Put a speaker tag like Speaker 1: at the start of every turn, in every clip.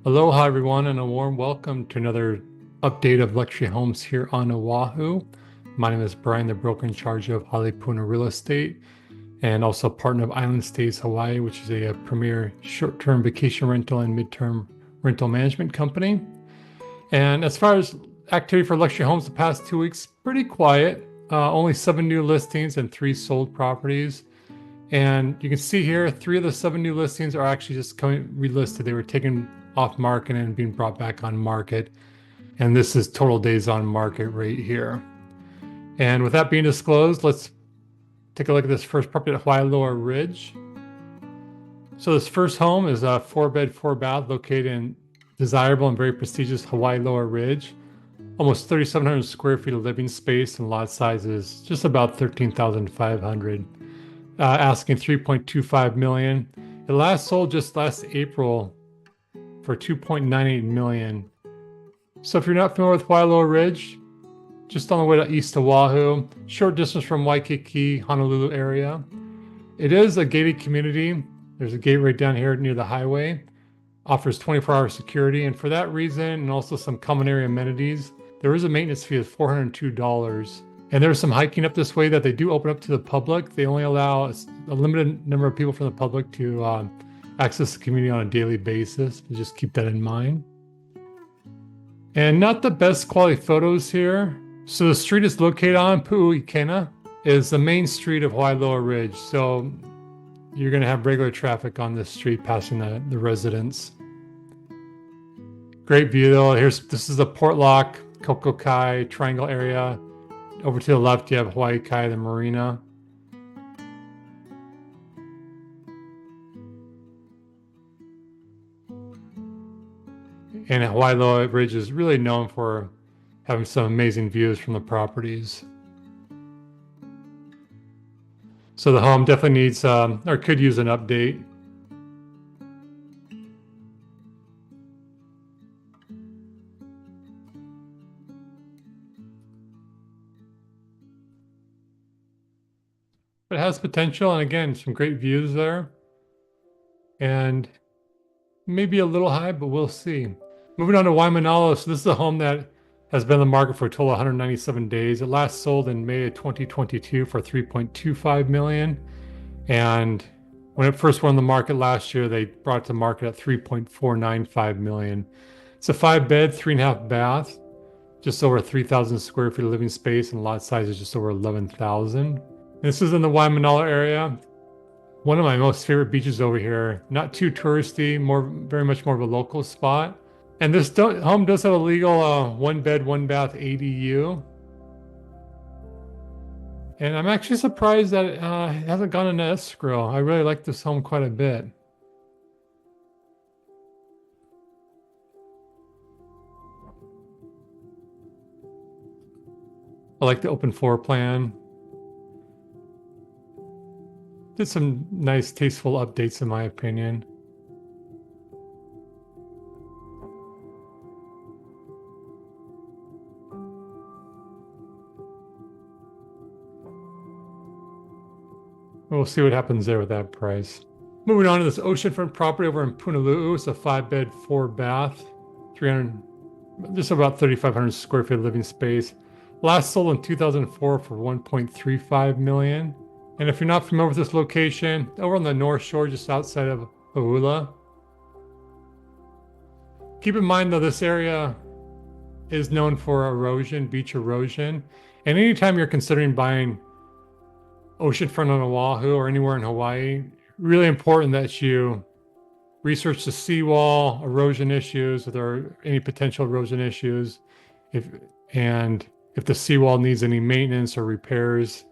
Speaker 1: Aloha, everyone, and a warm welcome to another update of luxury homes here on Oahu. My name is Bryan, the broker in charge of Halepuna Real Estate, and also partner of Island Stays Hawaii, which is a premier short-term vacation rental and mid-term rental management company. And as far as activity for luxury homes the past 2 weeks, pretty quiet. Only 7 new listings and 3 sold properties. And you can see here, 3 of the 7 new listings are actually just relisted. They were taken off market and being brought back on market. And this is total days on market right here. And with that being disclosed, let's take a look at this first property at Hawai'i Lower Ridge. So this first home is a 4-bed, 4-bath located in desirable and very prestigious Hawai'i Lower Ridge. Almost 3,700 square feet of living space, and lot size is just about 13,500. Asking 3.25 million. It last sold just last April for 2.98 million. So if you're not familiar with Wailoa Ridge, just on the way to East Oahu, short distance from Waikiki, Honolulu area. It is a gated community. There's a gate right down here near the highway. Offers 24-hour security, and for that reason, and also some common area amenities, there is a maintenance fee of $402. And there's some hiking up this way that they do open up to the public. They only allow a limited number of people from the public to access the community on a daily basis. Just keep that in mind. And not the best quality photos here. So the street is located on Pu'uikena, is the main street of Hawai'i Lower Ridge. So you're going to have regular traffic on this street passing the residence. Great view though. This is the Port Lock, Kokokai Triangle area. Over to the left, you have Hawai'i, the Marina. And Hawai'i Lower Ridge is really known for having some amazing views from the properties. So the home definitely needs, or could use an update. But it has potential, and again, some great views there. And maybe a little high, but we'll see. Moving on to Waimanalo. So this is a home that has been on the market for a total of 197 days. It last sold in May of 2022 for 3.25 million. And when it first went on the market last year, they brought it to market at 3.495 million. It's a 5-bed, 3.5 bath, just over 3,000 square feet of living space, and lot size is just over 11,000. This is in the Waimanalo area. One of my most favorite beaches over here. Not too touristy, very much more of a local spot. And this home does have a legal 1-bed, 1-bath ADU. And I'm actually surprised that it hasn't gone into escrow. I really like this home quite a bit. I like the open floor plan. Did some nice, tasteful updates in my opinion. We'll see what happens there with that price. Moving on to this oceanfront property over in Punaluu. It's a 5-bed, 4-bath, just about 3,500 square feet of living space. Last sold in 2004 for 1.35 million. And if you're not familiar with this location, over on the North Shore, just outside of Ahula. Keep in mind though, this area is known for erosion, beach erosion. And anytime you're considering buying oceanfront on Oahu or anywhere in Hawaii, really important that you research the seawall, erosion issues, if there are any potential erosion issues, if the seawall needs any maintenance or repairs.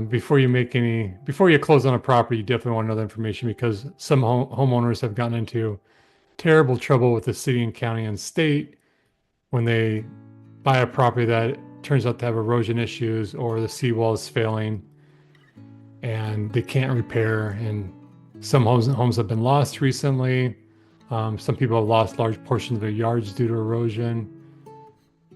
Speaker 1: Before you close on a property, you definitely want to know the information, because some homeowners have gotten into terrible trouble with the city and county and state when they buy a property that turns out to have erosion issues or the seawall is failing and they can't repair. And some homes have been lost recently. Some people have lost large portions of their yards due to erosion.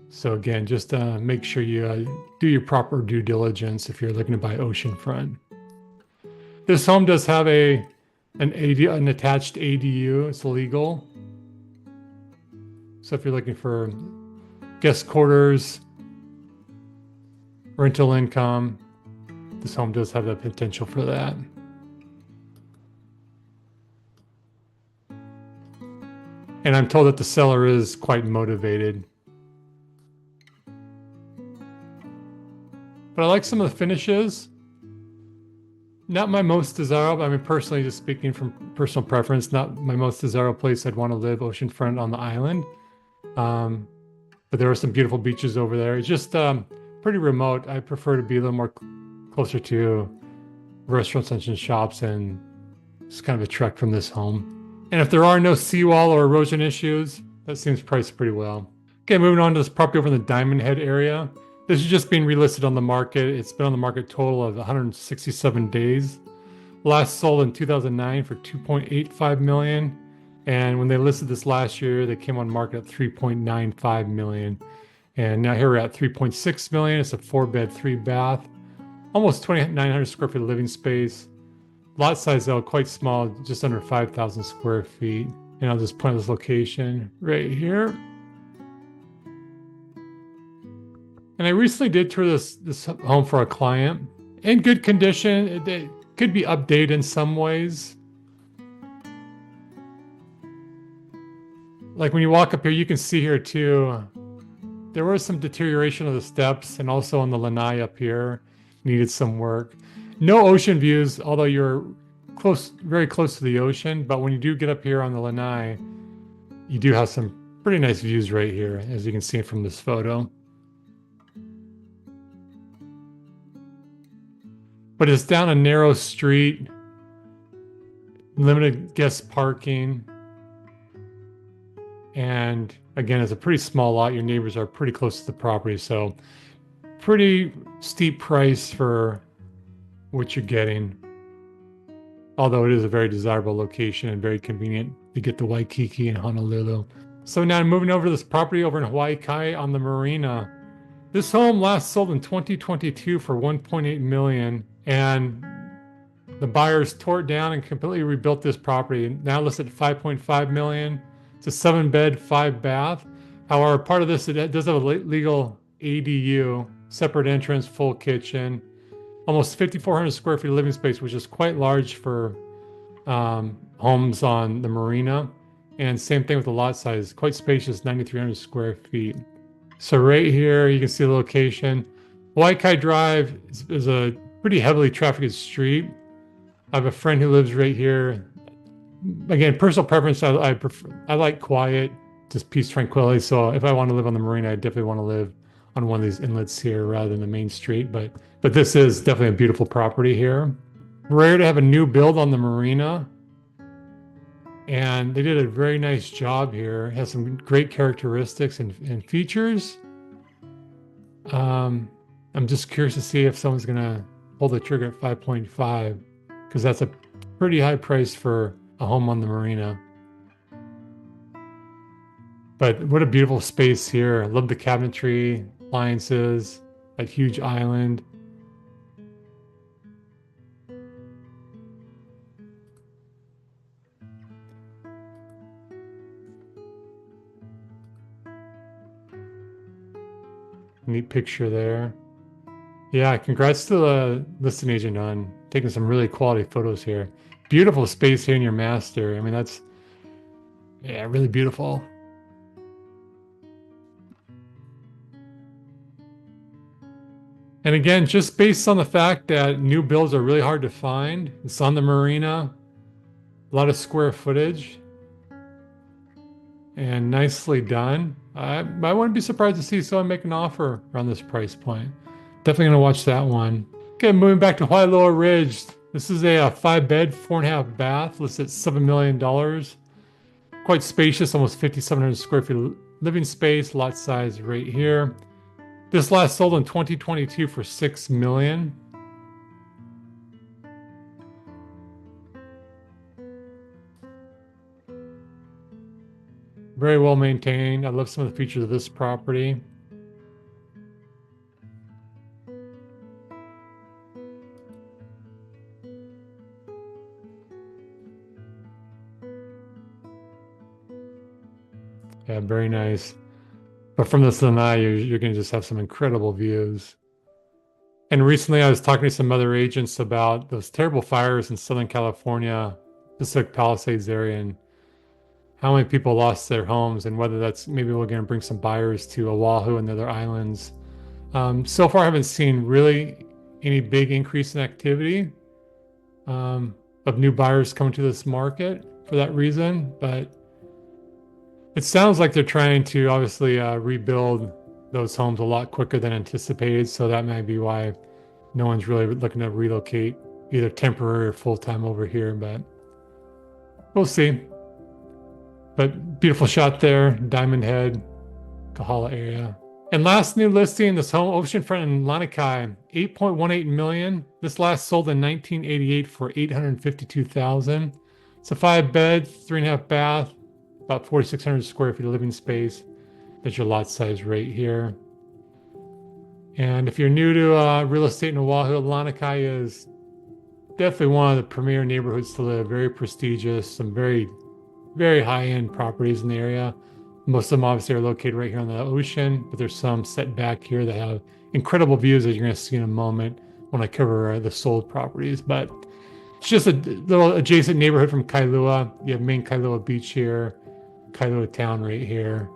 Speaker 1: So again, just make sure you do your proper due diligence if you're looking to buy oceanfront. This home does have an attached ADU. It's legal. So if you're looking for guest quarters, rental income, this home does have the potential for that. And I'm told that the seller is quite motivated. But I like some of the finishes. Not my most desirable. I mean, personally, just speaking from personal preference, not my most desirable place I'd want to live, oceanfront on the island. But there are some beautiful beaches over there. It's just pretty remote. I prefer to be a little more closer to restaurants and shops, and it's kind of a trek from this home. And if there are no seawall or erosion issues, that seems priced pretty well. Okay, moving on to this property over in the Diamond Head area. This is just being relisted on the market. It's been on the market total of 167 days. Last sold in 2009 for 2.85 million. And when they listed this last year, they came on market at 3.95 million. And now here we're at 3.6 million. It's a 4-bed, 3-bath, almost 2,900 square feet of living space. Lot size though, quite small, just under 5,000 square feet. And I'll just point this location right here. And I recently did tour this home for a client. In good condition. It could be updated in some ways. Like when you walk up here, you can see here too, there was some deterioration of the steps, and also on the lanai up here needed some work. No ocean views, although you're very close to the ocean. But when you do get up here on the lanai, you do have some pretty nice views right here, as you can see from this photo. But it's down a narrow street, limited guest parking. And again, it's a pretty small lot. Your neighbors are pretty close to the property. So pretty steep price for what you're getting. Although it is a very desirable location and very convenient to get to Waikiki and Honolulu. So now moving over to this property over in Hawai'i on the Marina. This home last sold in 2022 for 1.8 million. And the buyers tore it down and completely rebuilt this property. Now listed at 5.5 million. It's a 7-bed, 5-bath. However, part of this, it does have a legal ADU, separate entrance, full kitchen, almost 5,400 square feet of living space, which is quite large for homes on the Marina. And same thing with the lot size, quite spacious, 9,300 square feet. So right here, you can see the location. Waikiki Drive is a pretty heavily trafficked street. I have a friend who lives right here. Again, personal preference, I like quiet, just peace, tranquility. So if I want to live on the Marina, I definitely want to live on one of these inlets here rather than the main street. But this is definitely a beautiful property here. Rare to have a new build on the Marina. And they did a very nice job here. It has some great characteristics and features. I'm just curious to see if someone's going to pull the trigger at 5.5, because that's a pretty high price for a home on the Marina. But what a beautiful space here. I love the cabinetry, appliances, that huge island. Neat picture there. Yeah, congrats to the listing agent on taking some really quality photos here. Beautiful space here in your master. I mean, that's, yeah, really beautiful. And again, just based on the fact that new builds are really hard to find, it's on the Marina, a lot of square footage, and nicely done. I wouldn't be surprised to see someone make an offer around this price point. Definitely gonna watch that one. Okay, moving back to Wailoa Ridge. This is a 5-bed, 4.5-bath, listed at $7 million. Quite spacious, almost 5,700 square feet of living space, lot size right here. This last sold in 2022 for $6 million. Very well maintained. I love some of the features of this property. Yeah, very nice. But from this lanai, you're going to just have some incredible views. And recently, I was talking to some other agents about those terrible fires in Southern California, Pacific Palisades area, and how many people lost their homes, and whether that's maybe we're going to bring some buyers to Oahu and the other islands. So far, I haven't seen really any big increase in activity of new buyers coming to this market for that reason, but it sounds like they're trying to obviously rebuild those homes a lot quicker than anticipated. So that might be why no one's really looking to relocate either temporary or full time over here, but we'll see. But beautiful shot there, Diamond Head, Kahala area. And last new listing, this home, Oceanfront in Lanikai, 8.18 million. This last sold in 1988 for 852,000. It's a 5-bed, 3.5 bath, about 4,600 square feet of living space. There's your lot size right here. And if you're new to real estate in Oahu, Lanikai is definitely one of the premier neighborhoods to live. Very prestigious, some very, very high-end properties in the area. Most of them obviously are located right here on the ocean, but there's some set back here that have incredible views, as you're going to see in a moment when I cover the sold properties. But it's just a little adjacent neighborhood from Kailua. You have main Kailua Beach here, Kailua Town right here,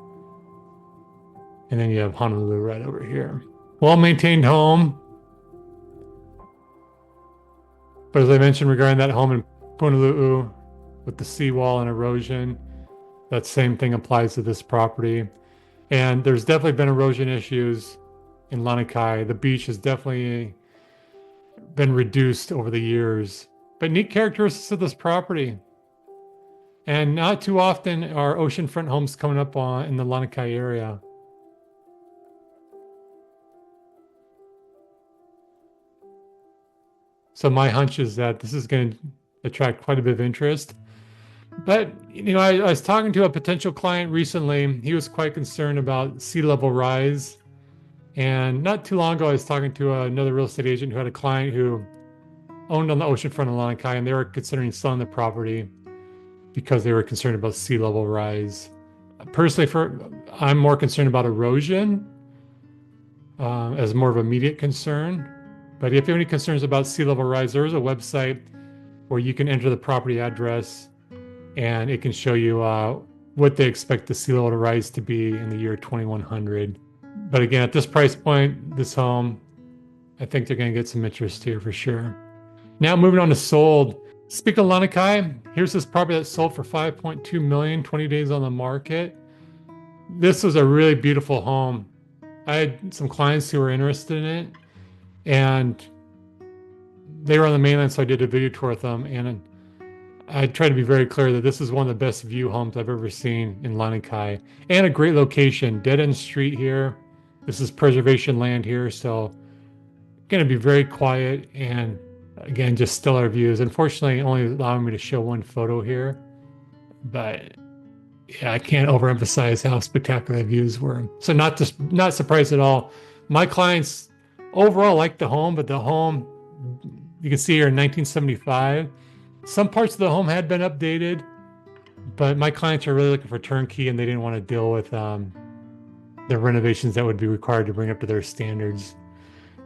Speaker 1: and then you have Honolulu right over here. Well-maintained home. But as I mentioned regarding that home in Honolulu with the seawall and erosion, that same thing applies to this property. And there's definitely been erosion issues in Lanikai. The beach has definitely been reduced over the years. But neat characteristics of this property. And not too often are oceanfront homes coming up in the Lanikai area. So my hunch is that this is going to attract quite a bit of interest. But, I was talking to a potential client recently. He was quite concerned about sea level rise. And not too long ago, I was talking to another real estate agent who had a client who owned on the oceanfront of Lanikai, and they were considering selling the property because they were concerned about sea level rise. Personally, I'm more concerned about erosion as more of an immediate concern. But if you have any concerns about sea level rise, there is a website where you can enter the property address and it can show you what they expect the sea level to rise to be in the year 2100. But again, at this price point, this home, I think they're going to get some interest here for sure. Now moving on to sold. Speaking of Lanikai, here's this property that sold for 5.2 million, 20 days on the market. This was a really beautiful home. I had some clients who were interested in it, and they were on the mainland, so I did a video tour with them, and I tried to be very clear that this is one of the best view homes I've ever seen in Lanikai, and a great location, dead end street here. This is preservation land here, so going to be very quiet, and again, just stellar views. Unfortunately, only allowing me to show one photo here, but yeah, I can't overemphasize how spectacular the views were. So not surprised at all. My clients overall liked the home, but the home, you can see here in 1975, some parts of the home had been updated, but my clients are really looking for turnkey, and they didn't want to deal with the renovations that would be required to bring up to their standards.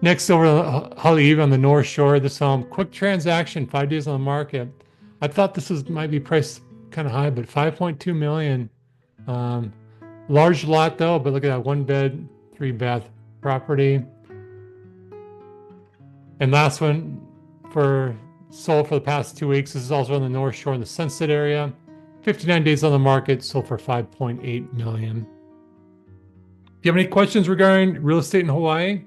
Speaker 1: Next, over to Hawai'i on the North Shore, this home, quick transaction, 5 days on the market. I thought this might be priced kind of high, but 5.2 million. Large lot though, but look at that, 1-bed, 3-bath property. And last one sold for the past 2 weeks. This is also on the North Shore in the Sunset area. 59 days on the market, sold for 5.8 million. If you have any questions regarding real estate in Hawaii,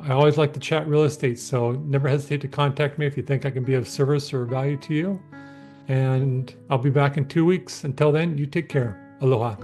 Speaker 1: I always like to chat real estate, so never hesitate to contact me if you think I can be of service or value to you. And I'll be back in 2 weeks. Until then, you take care. Aloha.